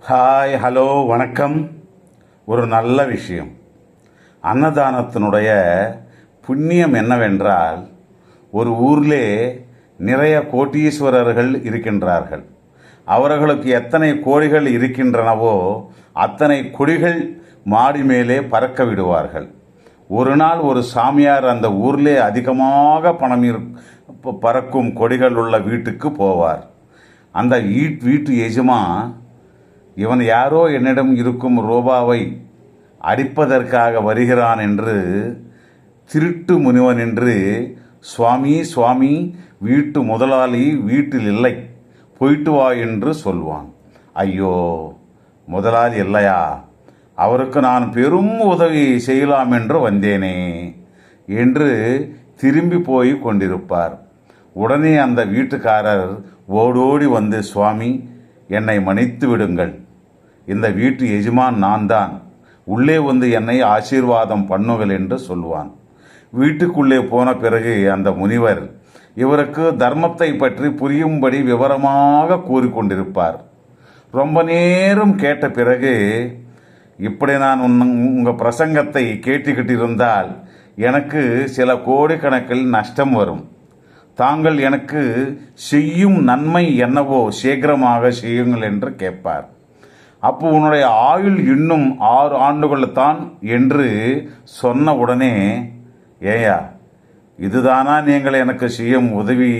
Hi, hello, வணக்கம். ஒரு நல்ல விஷயம். அன்னதானத்தினுடைய புண்ணியம் என்னவென்றால், ஒரு ஊரிலே நிறைய கோட்டீஸ்வரர்கள் இருக்கின்றார்கள். அவர்களுக்கு எத்தனை கோடிகள் இருக்கின்றனவோ அத்தனை கொடிகள் மாடி மேலே பறக்க விடுவார்கள். ஒரு நாள் ஒரு சாமியார் அந்த ஊரிலே அதிகமாக பணம் பறக்கும் கொடிகள் உள்ள வீட்டுக்கு போவார். அந்த வீட்டு எஜமான், இவன் யாரோ என்னிடம் இருக்கும் ரூபாவை அடிப்பதற்காக வருகிறான் என்று, திருட்டு முனிவன் என்று, சுவாமி சுவாமி, வீட்டு முதலாளி வீட்டில் இல்லை, போயிட்டு வா என்று சொல்வான். ஐயோ, முதலாளி இல்லையா? அவருக்கு நான் பெரும் உதவி செய்யலாம் என்று வந்தேனே என்று திரும்பி போய் கொண்டிருப்பார். உடனே அந்த வீட்டுக்காரர் ஓடோடி வந்து, சுவாமி, என்னை மன்னித்து விடுங்கள், இந்த வீட்டு எஜமான் நான் தான், உள்ளே வந்து என்னை ஆசீர்வாதம் பண்ணுங்கள் என்று சொல்வான். வீட்டுக்குள்ளே போன பிறகு அந்த முனிவர் இவருக்கு தர்மத்தை பற்றி புரியும்படி விவரமாக கூறிக்கொண்டிருப்பார். ரொம்ப நேரம் கேட்ட பிறகு, இப்படி நான் உங்கள் பிரசங்கத்தை கேட்டுக்கிட்டு இருந்தால் எனக்கு சில கோடிக்கணக்கில் நஷ்டம் வரும். தாங்கள் எனக்கு செய்யும் நன்மை என்னவோ சீக்கிரமாக செய்யுங்கள் என்று கேட்பார். அப்போ உன்னுடைய ஆயுள் இன்னும் 6 ஆண்டுகள் தான் என்று சொன்ன உடனே, ஏயா, இதுதானா நீங்கள் எனக்கு செய்யும் உதவி,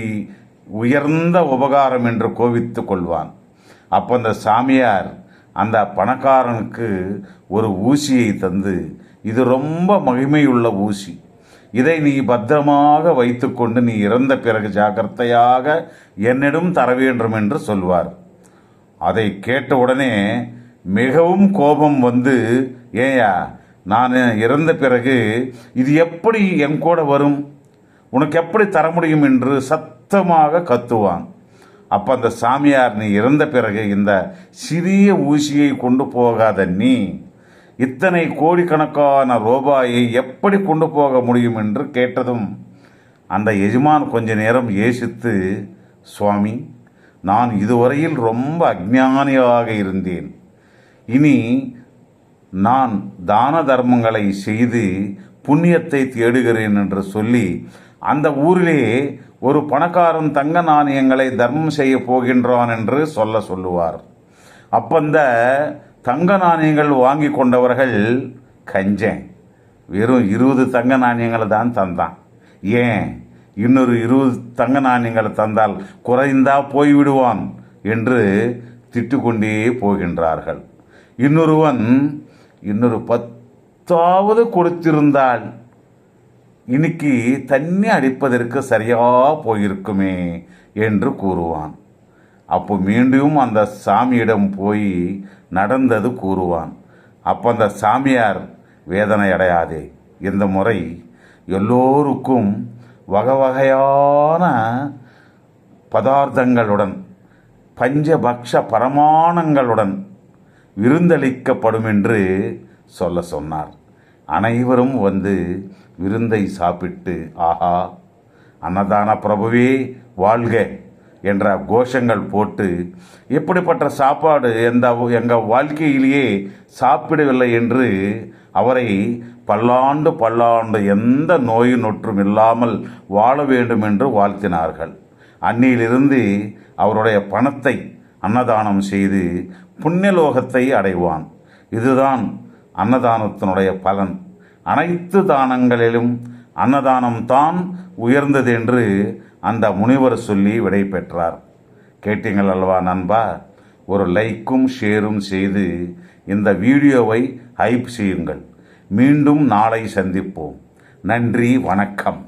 உயர்ந்த உபகாரம் என்று கோபித்து கொள்வான். அப்போ அந்த சாமியார் அந்த பணக்காரனுக்கு ஒரு ஊசியை தந்து, இது ரொம்ப மகிமையுள்ள ஊசி, இதை நீ பத்திரமாக வைத்துக்கொண்டு நீ இறந்த பிறகு ஜாக்கிரதையாக என்னிடம் தர வேண்டும் என்று சொல்வார். அதை கேட்ட உடனே மிகவும் கோபம் வந்து, ஏயா, நான் இறந்த பிறகு இது எப்படி என் கூட வரும், உனக்கு எப்படி தர முடியும் என்று சத்தமாக கத்துவான். அப்போ அந்த சாமியார், நீ இறந்த பிறகு இந்த சிறிய ஊசியை கொண்டு போகாத நீ இத்தனை கோடிக்கணக்கான ரூபாயை எப்படி கொண்டு போக முடியும் என்று கேட்டதும் அந்த எஜமான் கொஞ்ச நேரம் யோசித்து, சுவாமி, நான் இதுவரையில் ரொம்ப அஞ்ஞானியாக இருந்தேன். இனி நான் தான தர்மங்களை செய்து புண்ணியத்தை தேடுகிறேன் என்று சொல்லி அந்த ஊரிலே ஒரு பணக்காரன் தங்க நாணயங்களை தர்மம் செய்ய போகின்றான் என்று சொல்லுவார். அப்பந்த தங்க நாணயங்கள் வாங்கி கொண்டவர்கள் கஞ்சன் வெறும் 20 தங்க நாணயங்களை தான் தந்தான். ஏன், இன்னொரு 20 தங்க நாணயங்களை தந்தால் குறைந்தா போய்விடுவான் என்று திட்டுக்கொண்டே போகின்றார்கள். இன்னொருவன், இன்னொரு 10ஆவது கொடுத்திருந்தால் இன்னைக்கு தண்ணி அடிப்பதற்கு சரியா போயிருக்குமே என்று கூறுவான். அப்போ மீண்டும் அந்த சாமியிடம் போய் நடந்தது கூறுவான். அப்போ அந்த சாமியார், வேதனை அடையாதே, இந்த முறை எல்லோருக்கும் வகை வகையான பதார்த்தங்களுடன் பஞ்சபக்ஷ பரமாணங்களுடன் விருந்தளிக்கப்படும் என்று சொன்னார். அனைவரும் வந்து விருந்தை சாப்பிட்டு, ஆஹா, அன்னதான பிரபுவே வாழ்க என்ற கோஷங்கள் போட்டு, எப்படிப்பட்ட சாப்பாடு எங்கள் வாழ்க்கையிலேயே சாப்பிடவில்லை என்று அவரை பல்லாண்டு எந்த நோய் நொற்றும் இல்லாமல் வாழ வேண்டும் என்று வாழ்த்தினார்கள். அன்னியிலிருந்து அவருடைய பணத்தை அன்னதானம் செய்து புண்ணியலோகத்தை அடைவான். இதுதான் அன்னதானத்தினுடைய பலன். அனைத்து தானங்களிலும் அன்னதானம் தான் உயர்ந்தது என்று அந்த முனிவர் சொல்லி விடை பெற்றார். கேட்டீங்கள் அல்லவா நண்பா? ஒரு லைக்கும் ஷேரும் செய்து இந்த வீடியோவை ஹைப் செய்யுங்கள். மீண்டும் நாளை சந்திப்போம். நன்றி, வணக்கம்.